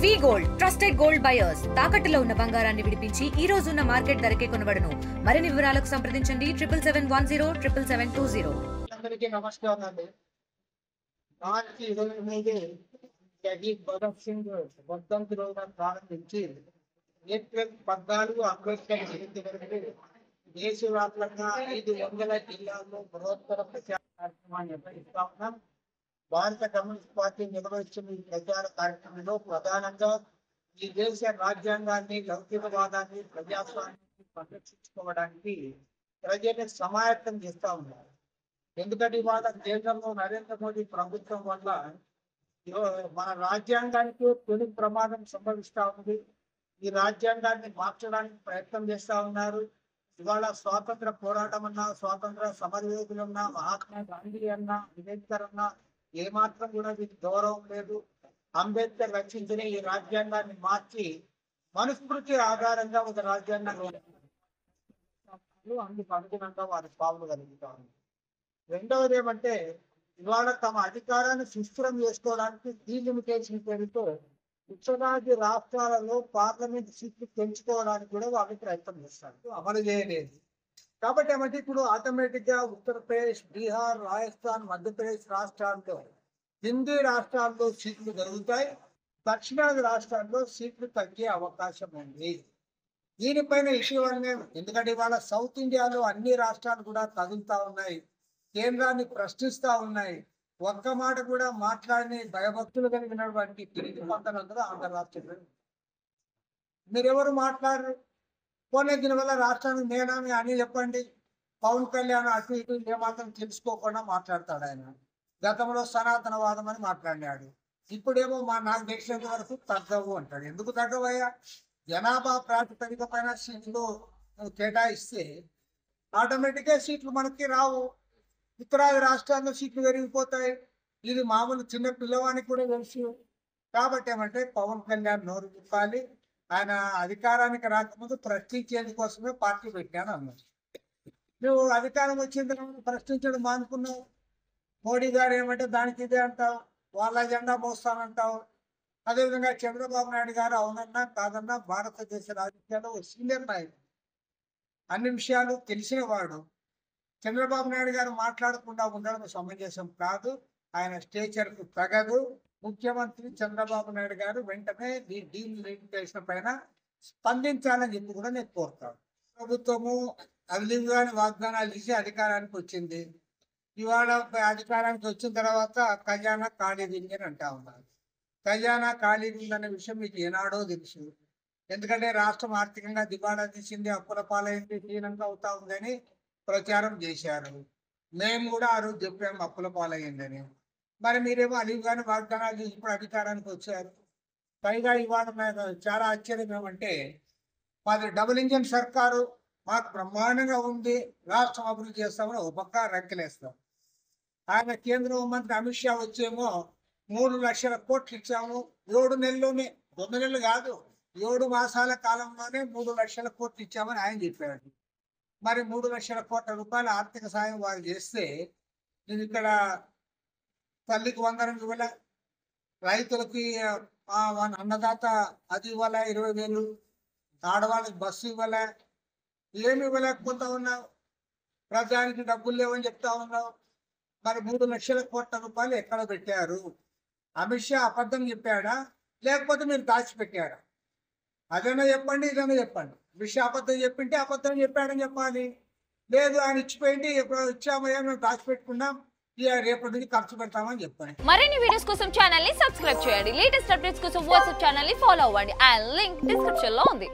వి gold trusted gold buyers తాకట్టులో ఉన్న బంగారాన్ని విడిపించి ఈ రోజు ఉన్న మార్కెట్ ధరకే కొనబడును. మరిన్ని వివరాలకు సంప్రదించండి 7771077720. అందరికీ నమస్కారం అండి. మార్చి 23 షహీద్ భగత్ సింగ్ వర్ధంతి రోజున ప్రారంభించి ఏప్రిల్ 14 అంబేద్కర్ జయంతి వరకు దేశవ్యాప్తంగా 500 జిల్లాల్లో బృహత్తర ప్రచార కార్యక్రమాన్ని నిర్వహిస్తా ఉన్నాం. భారత కమ్యూనిస్ట్ పార్టీ నిర్వహిస్తున్న ఈ ప్రచార కార్యక్రమంలో ప్రధానంగా ఈ దేశ రాజ్యాంగాన్ని, లౌకికవాదాన్ని, ప్రజాస్వామ్యాన్ని పరిరక్షించుకోవడానికి ప్రజల్ని సమాయత్తం చేస్తా ఉన్నారు. ఎందుకంటే ఇవాళ దేశంలో నరేంద్ర మోడీ ప్రభుత్వం వల్ల మన రాజ్యాంగానికి తొలి ప్రమాదం సంభవిస్తా ఉంది. ఈ రాజ్యాంగాన్ని మార్చడానికి ప్రయత్నం చేస్తా ఉన్నారు. ఇవాళ స్వాతంత్ర పోరాటం అన్నా, స్వాతంత్ర సమరయోధులు అన్నా, మహాత్మా గాంధీ అన్నా, అంబేద్కర్ అన్నా ఏమాత్రం కూడా వీరికి గౌరవం లేదు. అంబేద్కర్ రచించిన ఈ రాజ్యాంగాన్ని మార్చి మనుస్మృతి ఆధారంగా ఒక రాజ్యాంగం అందుకు అనుగుణంగా వారి పావులు కలుగుతా ఉంది. రెండవది ఏమంటే ఇవాళ తమ అధికారాన్ని సుస్థిరం చేసుకోవడానికి డీలిమిటేషన్ పేరుతో ఉత్తరాది రాష్ట్రాలలో పార్లమెంట్ సీట్లు పెంచుకోవడానికి కూడా వాళ్ళు ప్రయత్నం చేస్తారు, అమలు చేయలేదు. కాబట్టి ఏమంటే ఇప్పుడు ఆటోమేటిక్ గా ఉత్తరప్రదేశ్, బీహార్, రాజస్థాన్, మధ్యప్రదేశ్ రాష్ట్రాల్లో హిందీ రాష్ట్రాల్లో సీట్లు పెరుగుతాయి, దక్షిణాది రాష్ట్రాల్లో సీట్లు తగ్గే అవకాశం ఉంది. దీనిపైన ఇష్యూ అనే ఎందుకంటే ఇవాళ సౌత్ ఇండియాలో అన్ని రాష్ట్రాలు కూడా కదులుతా ఉన్నాయి, కేంద్రాన్ని ప్రశ్నిస్తా ఉన్నాయి. ఒక్క మాట కూడా మాట్లాడిన భయభక్తులు కలిగినటువంటి తిరిగి పొందనందరూ ఆంధ్ర రాష్ట్రం. మీరెవరు మాట్లాడరు. పోనీ దీనివల్ల రాష్ట్రానికి నేనామి అని చెప్పండి. పవన్ కళ్యాణ్ అటు ఇటు ఏమాత్రం తెలుసుకోకుండా మాట్లాడతాడు. ఆయన గతంలో సనాతనవాదం అని మాట్లాడినాడు, ఇప్పుడేమో నాకు తెలిసినంత వరకు తగ్గవు అంటాడు. ఎందుకు తగ్గవయ్యా? జనాభా ప్రాతిపదిక పైన సీట్లు కేటాయిస్తే ఆటోమేటిక్గా సీట్లు మనకి రావు. ఉత్తరాది రాష్ట్రాల్లో సీట్లు పెరిగిపోతాయి. ఇది మామూలు చిన్న పిల్లవానికి కూడా తెలుసు. కాబట్టి ఏమంటే పవన్ కళ్యాణ్ నోరు తిప్పాలి. ఆయన అధికారానికి రాకముందు ప్రశ్నించేందుకోసమే పార్టీ పెట్టాను అన్నారు. నువ్వు అధికారం వచ్చిన తర్వాత ప్రశ్నించడం మానుకున్నావు. మోడీ గారు ఏమంటే దానికి ఇదే అంటావు, వాళ్ళ జెండా మోస్తానంటావు. అదేవిధంగా చంద్రబాబు నాయుడు గారు అవునన్నా కాదన్నా భారతదేశ రాజకీయాల్లో సీనియర్ నాయకుడు, అన్ని విషయాలు తెలిసిన వాడు. చంద్రబాబు నాయుడు గారు మాట్లాడకుండా ఉండడం సమంజసం కాదు, ఆయన స్టేచర్కు తగదు. ముఖ్యమంత్రి చంద్రబాబు నాయుడు గారు వెంటనే ఈ డీలిమిటేషన్ పైన స్పందించాలని చెప్పి కూడా నేను కోరుతాను. ప్రభుత్వము అవిలిగాని వాగ్దానాలు ఇచ్చి అధికారానికి వచ్చింది. ఇవాళ అధికారానికి వచ్చిన తర్వాత ఖజానా ఖాళీదింది అని అంటా ఉన్నారు. ఖజానా ఖాళీదింది అనే విషయం మీకు ఏనాడో తెలుసు. ఎందుకంటే రాష్ట్రం ఆర్థికంగా దివాళా తీసింది, అప్పుల పాలైంది, హీనంగా అవుతా ఉందని ప్రచారం చేశారు. మేము కూడా ఆ రోజు చెప్పాము అప్పుల పాలయ్యిందని. మరి మీరేమో అలిగాని వాగ్దానాలు చేసి ఇప్పుడు అధికారానికి వచ్చారు. పైగా ఇవాళ చాలా ఆశ్చర్యం ఏమంటే మాది డబుల్ ఇంజన్ సర్కారు, మాకు బ్రహ్మాండంగా ఉంది, రాష్ట్రం అభివృద్ధి చేస్తామని ఒక పక్క రంకెలేస్తాం. ఆయన కేంద్ర హోంమంత్రి అమిత్ షా వచ్చేమో 3 లక్షల కోట్లు ఇచ్చాము 7 నెలల్లోనే, 9 నెలలు కాదు 7 మాసాల కాలంలోనే 3 లక్షల కోట్లు ఇచ్చామని ఆయన చెప్పాడు. మరి 3 లక్షల కోట్ల రూపాయల ఆర్థిక సాయం వారు చేస్తే నేను ఇక్కడ తల్లికి 100 ఇవ్వాల, రైతులకి అన్నదాత అది ఇవ్వాల 20,000, ఆడవాళ్ళకి బస్సు ఇవ్వాల, ఏమి ఇవ్వలేకపోతా ఉన్నావు. ప్రజానికి డబ్బులు లేవని చెప్తా ఉన్నావు. మరి 3 లక్షల కోట్ల రూపాయలు ఎక్కడ పెట్టారు? అమిత్ షా అబద్ధం చెప్పాడా లేకపోతే మీరు దాచిపెట్టారా? అదైనా చెప్పండి, ఇదైనా చెప్పండి. అమిత్ షా అబద్ధం చెప్పింటే అబద్ధం చెప్పాడని చెప్పాలి. లేదు ఆయన ఇచ్చిపోయింది, ఎప్పుడు ఇచ్చామయ్యా మేము దాచిపెట్టుకున్నాం, రేపటి నుంచి ఖర్చు పెడతామని చెప్పండి. మరిన్ని వీడియోస్ కోసం ఛానల్ ని సబ్స్క్రైబ్ చేయండి. లేటెస్ట్ అప్డేట్స్ కోసం వాట్సాప్ ఛానల్ ని ఫాలో అవ్వండి. ఆ లింక్ డిస్క్రిప్షన్ లో ఉంది.